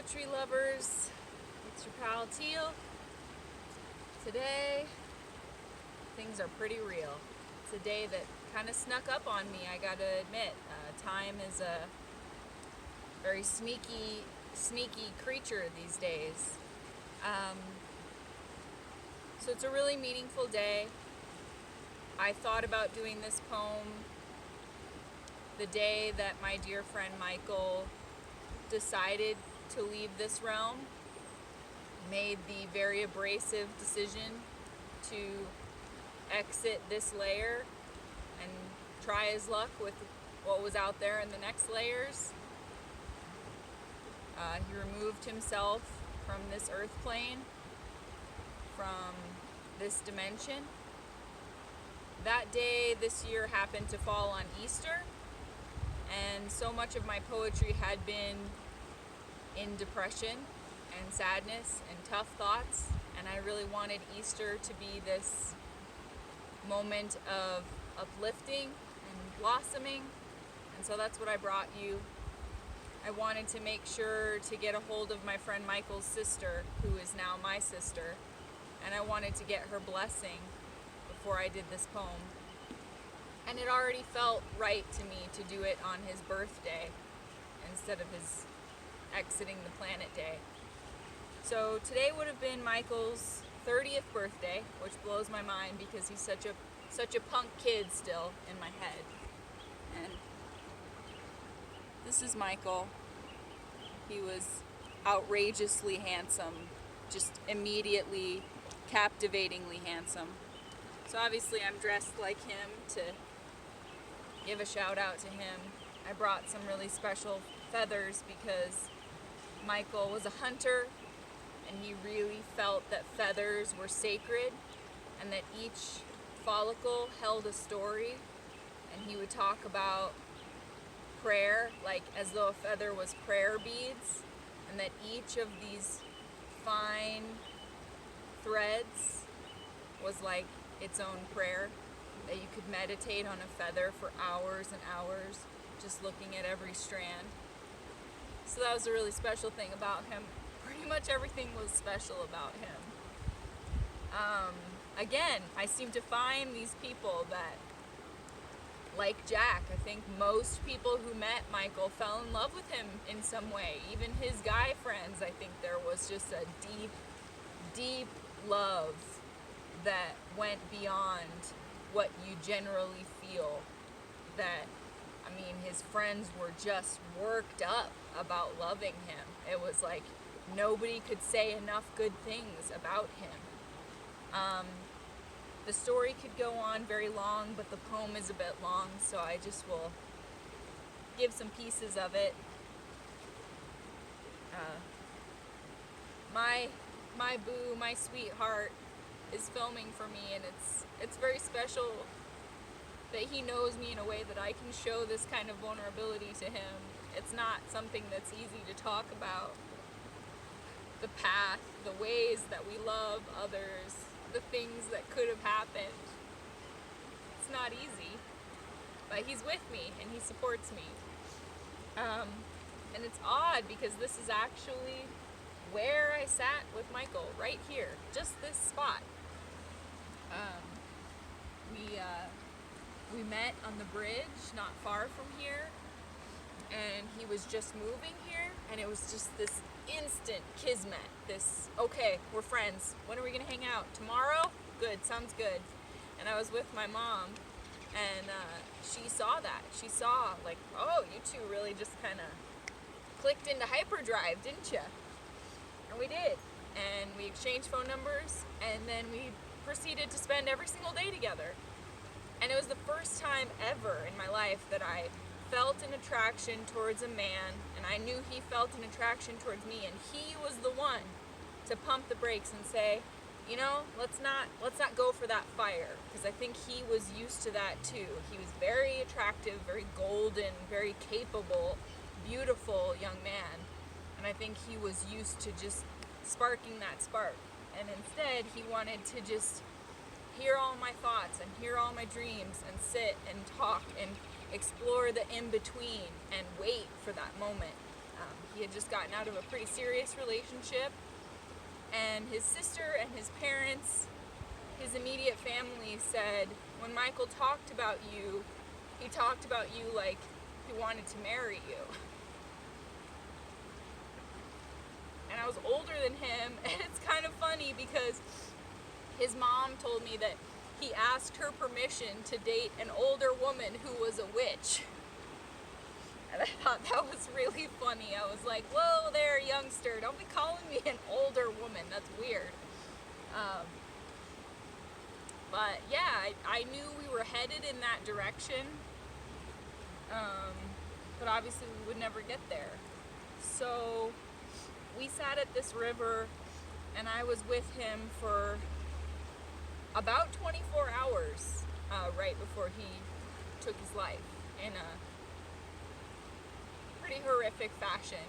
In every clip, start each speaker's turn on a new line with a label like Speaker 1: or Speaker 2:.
Speaker 1: poetry lovers, it's your pal Teal. Today, things are pretty real. It's a day that kind of snuck up on me, I gotta admit. Time is a very sneaky creature these days. So it's a really meaningful day. I thought about doing this poem the day that my dear friend Michael decided to leave this realm, made the very abrasive decision to exit this layer and try his luck with what was out there in the next layers. He removed himself from this earth plane, from this dimension. That day this year happened to fall on Easter, and so much of my poetry had been in depression and sadness and tough thoughts, and I really wanted Easter to be this moment of uplifting and blossoming, and so that's what I brought you. I wanted to make sure to get a hold of my friend Michael's sister, who is now my sister, and I wanted to get her blessing before I did this poem. And it already felt right to me to do it on his birthday instead of his exiting the planet day. So today would have been Michael's 30th birthday, which blows my mind because he's such a punk kid still in my head. And this is Michael. He was outrageously handsome, just immediately captivatingly handsome. So obviously I'm dressed like him to give a shout out to him. I brought some really special feathers because Michael was a hunter and he really felt that feathers were sacred and that each follicle held a story, and he would talk about prayer like as though a feather was prayer beads, and that each of these fine threads was like its own prayer, that you could meditate on a feather for hours and hours just looking at every strand. So that was a really special thing about him. Pretty much everything was special about him. Again, I seem to find these people that, like Jack, I think most people who met Michael fell in love with him in some way. Even his guy friends, I think there was just a deep, deep love that went beyond what you generally feel. That, I mean, his friends were just worked up about loving him. It was like nobody could say enough good things about him. The story could go on very long, but the poem is a bit long, so I just will give some pieces of it. My boo, my sweetheart, is filming for me, and it's very special that he knows me in a way that I can show this kind of vulnerability to him. It's not something that's easy to talk about. The path, the ways that we love others, the things that could have happened. It's not easy, but he's with me and he supports me. And it's odd because this is actually where I sat with Michael, right here, just this spot. We met on the bridge not far from here, and he was just moving here, and it was just this instant kismet. This, okay, we're friends. When are we gonna hang out? Tomorrow? Good, sounds good. And I was with my mom, and she saw that. She saw, like, oh, you two really just kind of clicked into hyperdrive, didn't you? And we did. And we exchanged phone numbers, and then we proceeded to spend every single day together. And it was the first time ever in my life that I felt an attraction towards a man, and I knew he felt an attraction towards me, and he was the one to pump the brakes and say, you know, let's not go for that fire, because I think he was used to that too. He was very attractive, very golden, very capable, beautiful young man, and I think he was used to just sparking that spark, and instead he wanted to just hear all my thoughts and hear all my dreams and sit and talk and explore the in-between and wait for that moment. He had just gotten out of a pretty serious relationship, and his sister and his parents, his immediate family said, when Michael talked about you, he talked about you like he wanted to marry you. And I was older than him, and it's kind of funny because his mom told me that he asked her permission to date an older woman who was a witch. And I thought that was really funny. I was like, whoa there, youngster, don't be calling me an older woman. That's weird. But yeah, I knew we were headed in that direction. But obviously we would never get there. So we sat at this river, and I was with him for about 24 hours right before he took his life in a pretty horrific fashion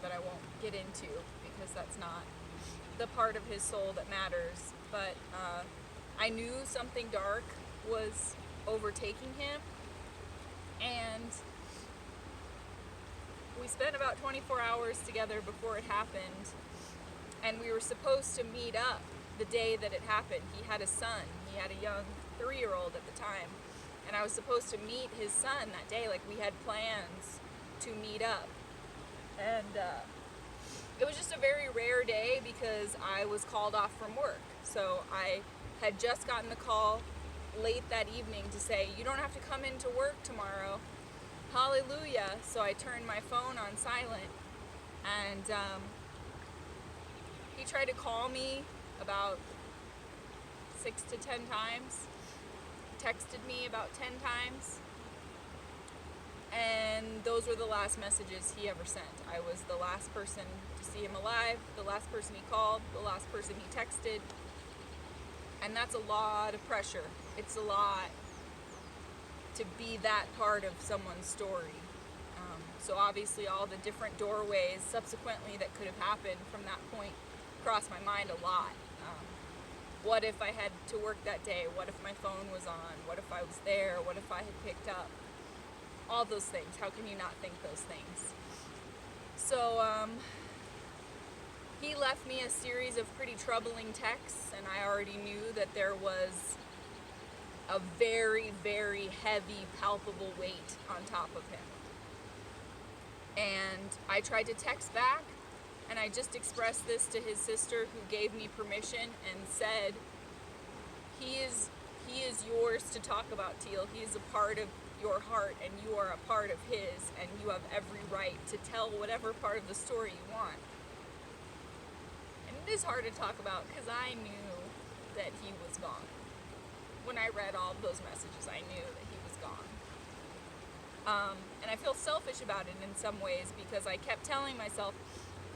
Speaker 1: that I won't get into because that's not the part of his soul that matters. But I knew something dark was overtaking him, and we spent about 24 hours together before it happened, and we were supposed to meet up the day that it happened. He had a son. He had a young 3-year-old at the time, and I was supposed to meet his son that day. Like, we had plans to meet up, and it was just a very rare day because I was called off from work. So I had just gotten the call late that evening to say, you don't have to come into work tomorrow. Hallelujah. So I turned my phone on silent, and he tried to call me about 6 to 10 times, texted me about 10 times, and those were the last messages he ever sent. I was the last person to see him alive, the last person he called, the last person he texted, and that's a lot of pressure. It's a lot to be that part of someone's story. So obviously all the different doorways subsequently that could have happened from that point crossed my mind a lot. What if I had to work that day? What if my phone was on? What if I was there? What if I had picked up? All those things. How can you not think those things? So he left me a series of pretty troubling texts, and I already knew that there was a very, very heavy, palpable weight on top of him. And I tried to text back, and I just expressed this to his sister, who gave me permission and said, he is yours to talk about, Teal. He is a part of your heart, and you are a part of his, and you have every right to tell whatever part of the story you want. And it is hard to talk about because I knew that he was gone. When I read all of those messages, I knew that he was gone. And I feel selfish about it in some ways because I kept telling myself,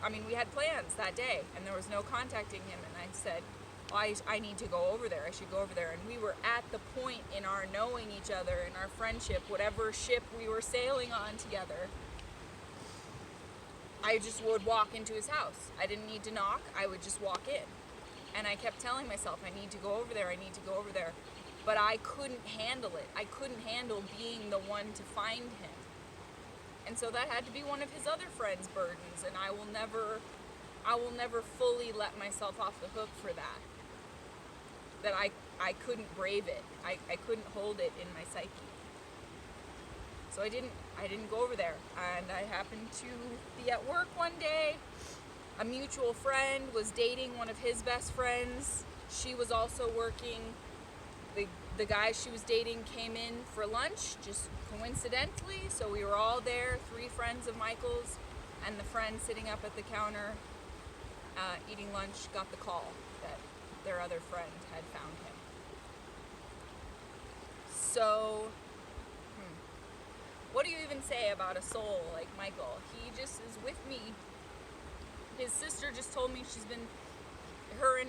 Speaker 1: I mean, we had plans that day, and there was no contacting him, and I said, well, I need to go over there. I should go over there. And we were at the point in our knowing each other, in our friendship, whatever ship we were sailing on together, I just would walk into his house. I didn't need to knock. I would just walk in. And I kept telling myself, I need to go over there. I need to go over there. But I couldn't handle it. I couldn't handle being the one to find him. And so that had to be one of his other friends' burdens, and I will never fully let myself off the hook for that. That I couldn't brave it. I couldn't hold it in my psyche. So I didn't go over there. And I happened to be at work one day. A mutual friend was dating one of his best friends. She was also working. The guy she was dating came in for lunch, just coincidentally, so we were all there, 3 friends of Michael's, and the friend sitting up at the counter eating lunch got the call that their other friend had found him. So, what do you even say about a soul like Michael? He just is with me. His sister just told me she's been, her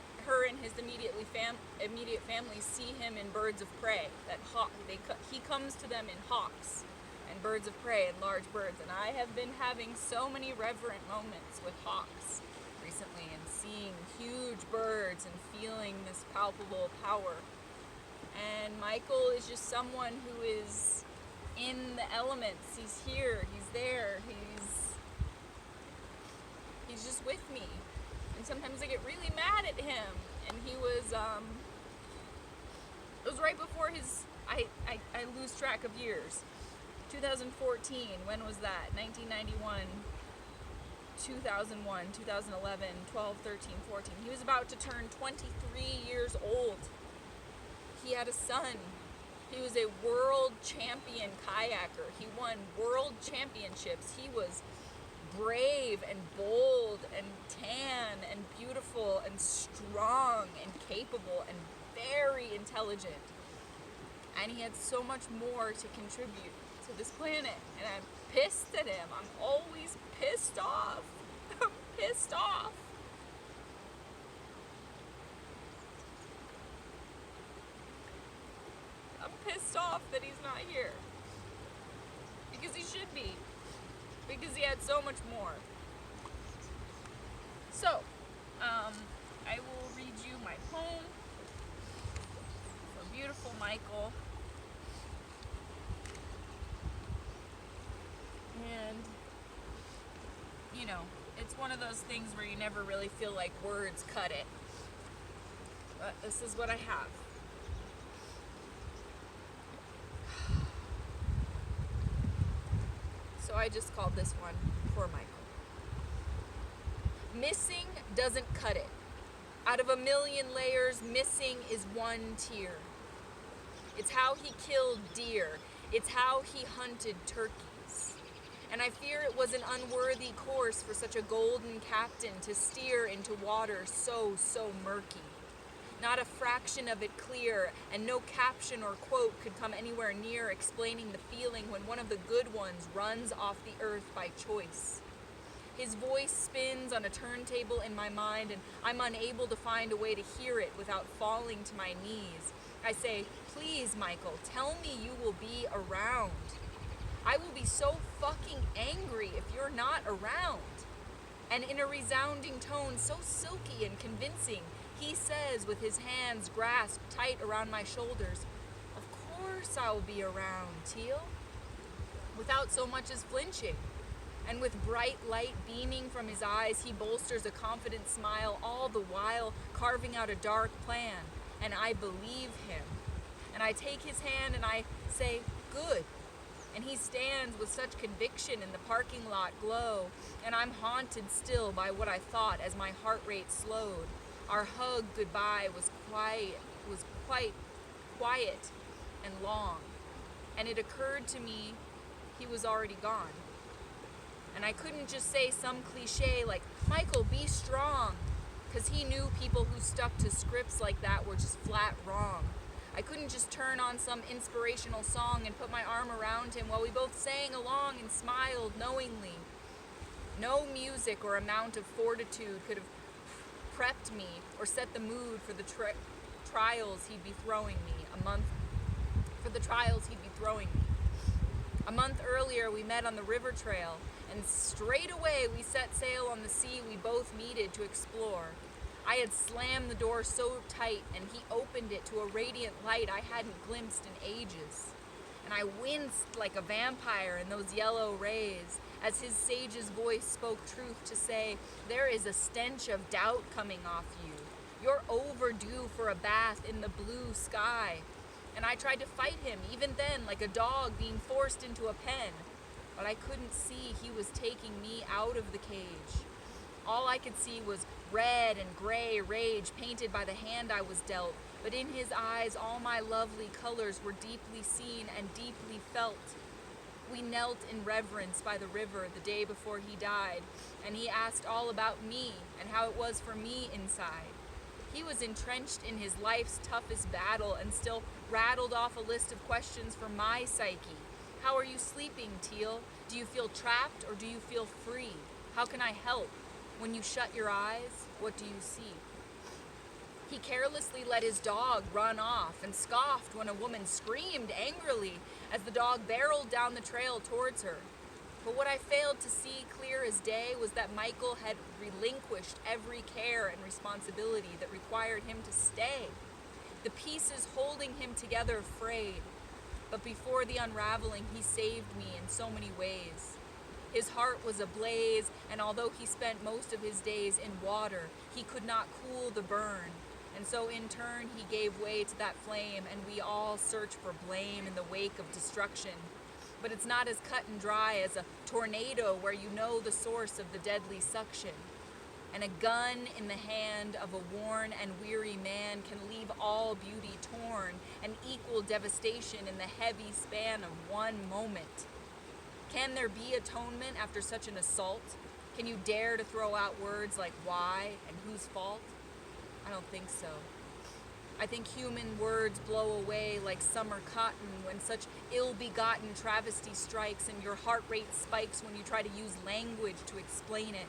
Speaker 1: and his immediate family see him in birds of prey. He comes to them in hawks and birds of prey and large birds. And I have been having so many reverent moments with hawks recently, and seeing huge birds and feeling this palpable power. And Michael is just someone who is in the elements. He's here. He's there. He's He's just with me. And sometimes I get really mad at him. And he was, it was right before his, I lose track of years. 2014, when was that? 1991, 2001, 2011, 12, 13, 14. He was about to turn 23 years old. He had a son. He was a world champion kayaker. He won world championships. He was brave and bold and tan and beautiful and strong and capable and very intelligent. And he had so much more to contribute to this planet. And I'm pissed at him. I'm always pissed off. I'm pissed off. I'm pissed off that he's not here. Because he should be. Because he had so much more. So, I will read you my poem for beautiful Michael. And, you know, it's one of those things where you never really feel like words cut it. But this is what I have. So I just called this one for Michael. Missing doesn't cut it. Out of a million layers, missing is one tear. It's how he killed deer. It's how he hunted turkeys. And I fear it was an unworthy course for such a golden captain to steer into water so murky. Not a fraction of it clear, and no caption or quote could come anywhere near explaining the feeling when one of the good ones runs off the earth by choice. His voice spins on a turntable in my mind, and I'm unable to find a way to hear it without falling to my knees. I say, please, Michael, tell me you will be around. I will be so fucking angry if you're not around. And in a resounding tone so silky and convincing, he says with his hands grasped tight around my shoulders, of course I'll be around, Teal. Without so much as flinching. And with bright light beaming from his eyes, he bolsters a confident smile, all the while carving out a dark plan. And I believe him. And I take his hand and I say, good. And he stands with such conviction in the parking lot glow, and I'm haunted still by what I thought as my heart rate slowed. Our hug goodbye was quite quiet and long, and it occurred to me he was already gone. And I couldn't just say some cliche like, Michael, be strong, because he knew people who stuck to scripts like that were just flat wrong. I couldn't just turn on some inspirational song and put my arm around him while we both sang along and smiled knowingly. No music or amount of fortitude could have prepped me or set the mood for the trials he'd be throwing me a month earlier, we met on the river trail, and straight away we set sail on the sea we both needed to explore. I had slammed the door so tight, and he opened it to a radiant light I hadn't glimpsed in ages. And I winced like a vampire in those yellow rays, as his sage's voice spoke truth to say, there is a stench of doubt coming off you. You're overdue for a bath in the blue sky. And I tried to fight him, even then, like a dog being forced into a pen. But I couldn't see he was taking me out of the cage. All I could see was red and gray rage painted by the hand I was dealt, but in his eyes all my lovely colors were deeply seen and deeply felt. We knelt in reverence by the river the day before he died, and he asked all about me and how it was for me inside. He was entrenched in his life's toughest battle and still rattled off a list of questions for my psyche. How are you sleeping, Teal? Do you feel trapped or do you feel free? How can I help? When you shut your eyes, what do you see? He carelessly let his dog run off and scoffed when a woman screamed angrily as the dog barreled down the trail towards her. But what I failed to see clear as day was that Michael had relinquished every care and responsibility that required him to stay. The pieces holding him together frayed, but before the unraveling, he saved me in so many ways. His heart was ablaze, and although he spent most of his days in water, he could not cool the burn. And so in turn he gave way to that flame, and we all search for blame in the wake of destruction. But it's not as cut and dry as a tornado where you know the source of the deadly suction. And a gun in the hand of a worn and weary man can leave all beauty torn, and equal devastation in the heavy span of one moment. Can there be atonement after such an assault? Can you dare to throw out words like why and whose fault? I don't think so. I think human words blow away like summer cotton when such ill-begotten travesty strikes, and your heart rate spikes when you try to use language to explain it.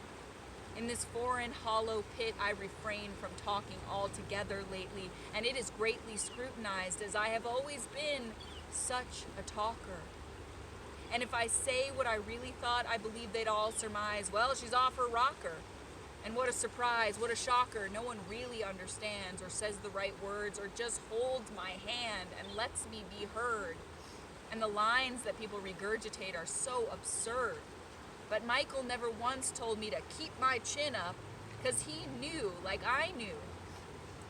Speaker 1: In this foreign hollow pit, I refrain from talking altogether lately, and it is greatly scrutinized, as I have always been such a talker. And if I say what I really thought, I believe they'd all surmise, well, she's off her rocker. And what a surprise, what a shocker. No one really understands or says the right words or just holds my hand and lets me be heard. And the lines that people regurgitate are so absurd. But Michael never once told me to keep my chin up, because he knew, like I knew.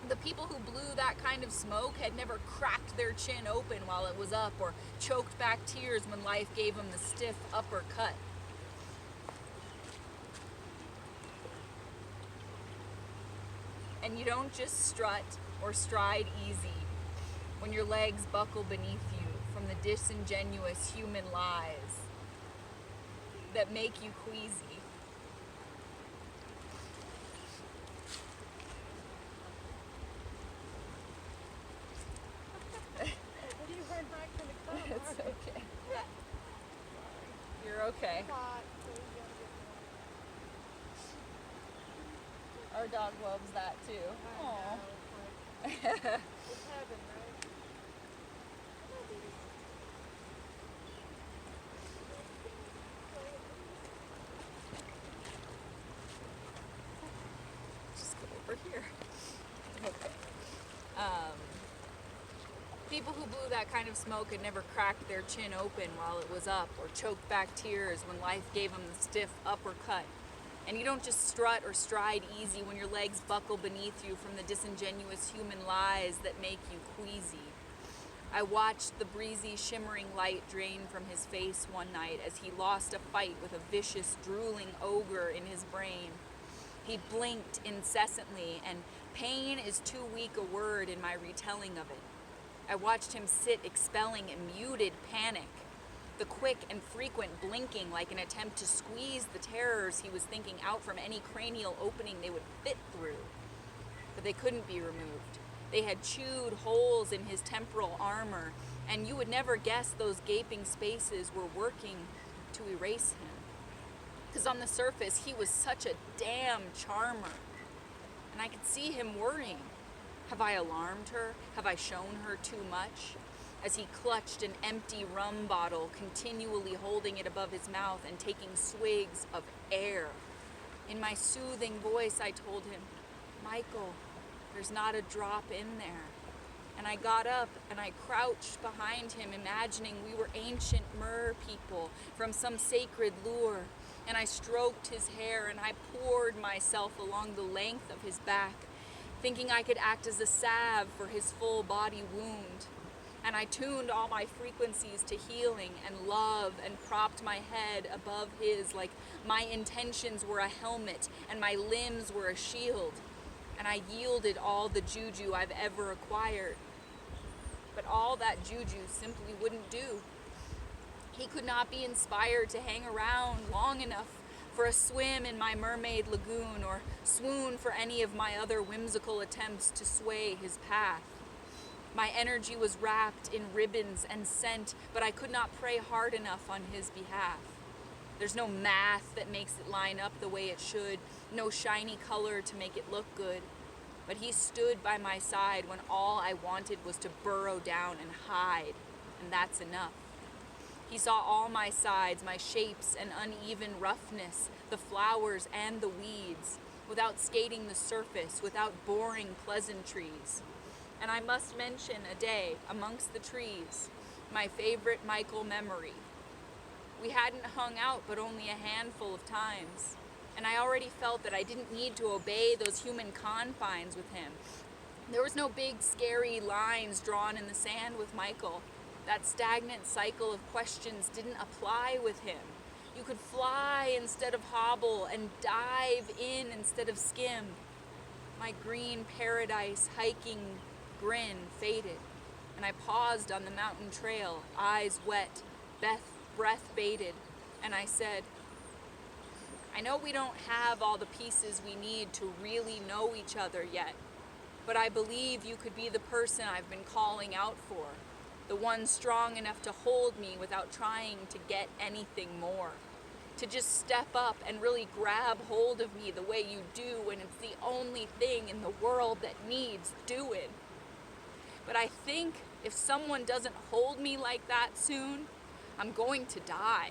Speaker 1: The people who blew that kind of smoke had never cracked their chin open while it was up or choked back tears when life gave them the stiff uppercut. And you don't just strut or stride easy when your legs buckle beneath you from the disingenuous human lies that make you queasy.
Speaker 2: You were not going to come.
Speaker 1: It's okay. You're okay. Our dog loves that too. Aww.
Speaker 2: It's heaven, right?
Speaker 1: Just go over here. Okay. People who blew that kind of smoke had never cracked their chin open while it was up or choked back tears when life gave them the stiff uppercut. And you don't just strut or stride easy when your legs buckle beneath you from the disingenuous human lies that make you queasy. I watched the breezy, shimmering light drain from his face one night as he lost a fight with a vicious, drooling ogre in his brain. He blinked incessantly, and pain is too weak a word in my retelling of it. I watched him sit expelling a muted panic, the quick and frequent blinking like an attempt to squeeze the terrors he was thinking out from any cranial opening they would fit through. But they couldn't be removed. They had chewed holes in his temporal armor, and you would never guess those gaping spaces were working to erase him. Because on the surface, he was such a damn charmer. And I could see him worrying. Have I alarmed her? Have I shown her too much? As he clutched an empty rum bottle, continually holding it above his mouth and taking swigs of air. In my soothing voice, I told him, Michael, there's not a drop in there. And I got up and I crouched behind him, imagining we were ancient mer people from some sacred lure. And I stroked his hair and I poured myself along the length of his back, thinking I could act as a salve for his full body wound. And I tuned all my frequencies to healing and love and propped my head above his like my intentions were a helmet and my limbs were a shield. And I yielded all the juju I've ever acquired. But all that juju simply wouldn't do. He could not be inspired to hang around long enough for a swim in my mermaid lagoon or swoon for any of my other whimsical attempts to sway his path. My energy was wrapped in ribbons and scent, but I could not pray hard enough on his behalf. There's no math that makes it line up the way it should, no shiny color to make it look good. But he stood by my side when all I wanted was to burrow down and hide, and that's enough. He saw all my sides, my shapes and uneven roughness, the flowers and the weeds, without skating the surface, without boring pleasantries. And I must mention a day amongst the trees, my favorite Michael memory. We hadn't hung out but only a handful of times, and I already felt that I didn't need to obey those human confines with him. There was no big, scary lines drawn in the sand with Michael. That stagnant cycle of questions didn't apply with him. You could fly instead of hobble and dive in instead of skim. My green paradise hiking grin faded, and I paused on the mountain trail, eyes wet, breath bated, and I said, I know we don't have all the pieces we need to really know each other yet, but I believe you could be the person I've been calling out for, the one strong enough to hold me without trying to get anything more, to just step up and really grab hold of me the way you do when it's the only thing in the world that needs doing. But I think if someone doesn't hold me like that soon, I'm going to die,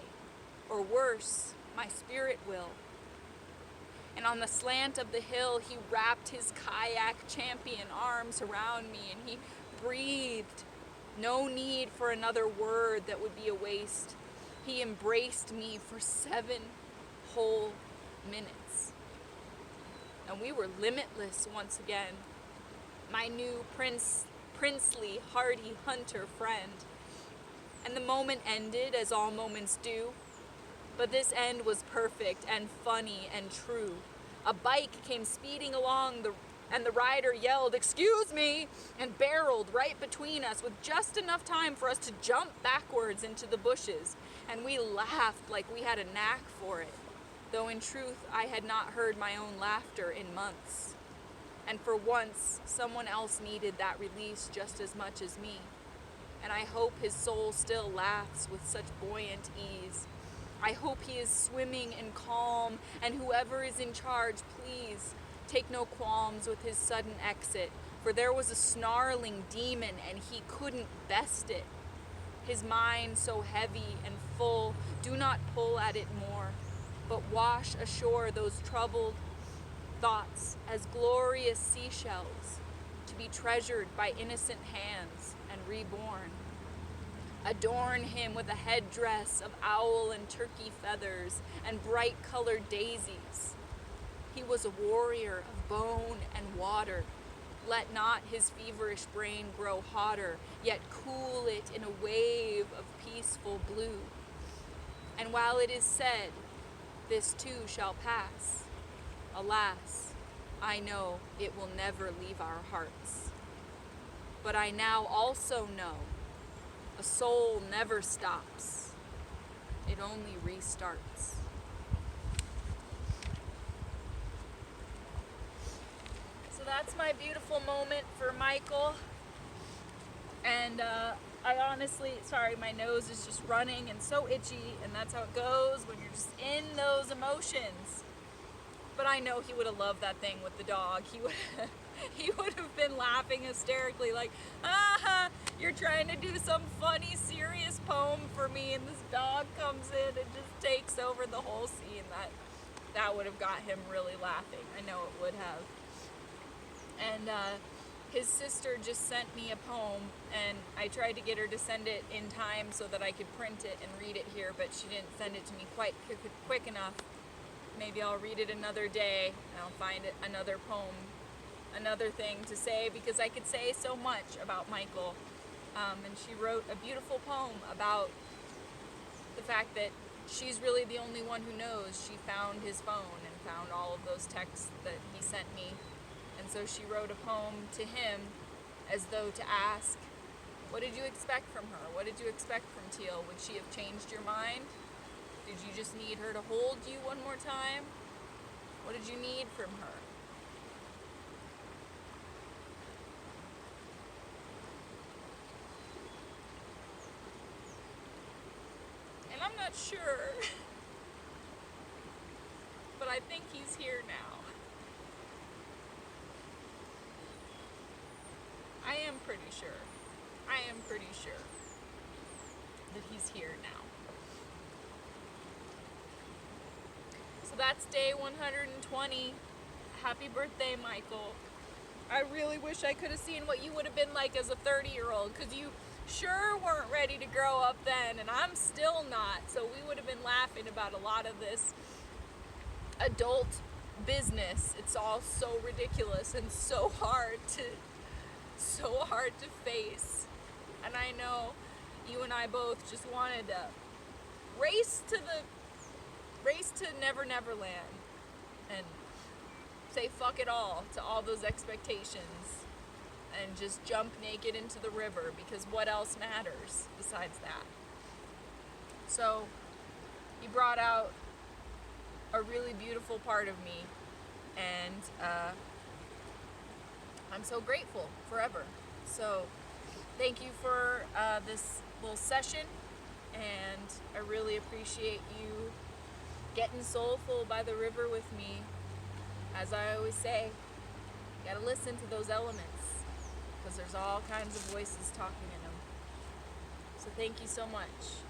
Speaker 1: or worse, my spirit will. And on the slant of the hill, he wrapped his kayak champion arms around me, and he breathed. No need for another word that would be a waste. He embraced me for 7 whole minutes. And we were limitless once again. My new princely, hardy hunter friend. And the moment ended as all moments do. But this end was perfect and funny and true. A bike came speeding along and the rider yelled, "Excuse me," and barreled right between us with just enough time for us to jump backwards into the bushes. And we laughed like we had a knack for it, though in truth I had not heard my own laughter in months. And for once, someone else needed that release just as much as me. And I hope his soul still laughs with such buoyant ease. I hope he is swimming in calm, and whoever is in charge, please take no qualms with his sudden exit, for there was a snarling demon and he couldn't best it. His mind so heavy and full, do not pull at it more, but wash ashore those troubled thoughts as glorious seashells, to be treasured by innocent hands and reborn. Adorn him with a headdress of owl and turkey feathers and bright-colored daisies. He was a warrior of bone and water. Let not his feverish brain grow hotter, yet cool it in a wave of peaceful blue. And while it is said, this too shall pass, alas, I know it will never leave our hearts. But I now also know a soul never stops. It only restarts. So that's my beautiful moment for Michael. And I honestly, sorry, my nose is just running and so itchy, and that's how it goes when you're just in those emotions. But I know he would have loved that thing with the dog. He would have been laughing hysterically like, you're trying to do some funny, serious poem for me, and this dog comes in and just takes over the whole scene. That would have got him really laughing. I know it would have. And his sister just sent me a poem, and I tried to get her to send it in time so that I could print it and read it here, but she didn't send it to me quite quick enough. Maybe I'll read it another day, and I'll find another poem, another thing to say, because I could say so much about Michael. And she wrote a beautiful poem about the fact that she's really the only one who knows. She found his phone and found all of those texts that he sent me. And so she wrote a poem to him as though to ask, what did you expect from her? What did you expect from Teal? Would she have changed your mind? Did you just need her to hold you one more time? What did you need from her? And I'm not sure, but I think he's here now. I am pretty sure that he's here now. So that's day 120. Happy birthday, Michael. I really wish I could have seen what you would have been like as a 30-year-old, because you sure weren't ready to grow up then, and I'm still not. So we would have been laughing about a lot of this adult business. It's all so ridiculous and so hard to face. And I know you and I both just wanted to race to Never Never Land and say fuck it all to all those expectations and just jump naked into the river, because what else matters besides that? So you brought out a really beautiful part of me, and I'm so grateful forever. So thank you for this little session, and I really appreciate you getting soulful by the river with me. As I always say, you gotta listen to those elements, because there's all kinds of voices talking in them. So thank you so much.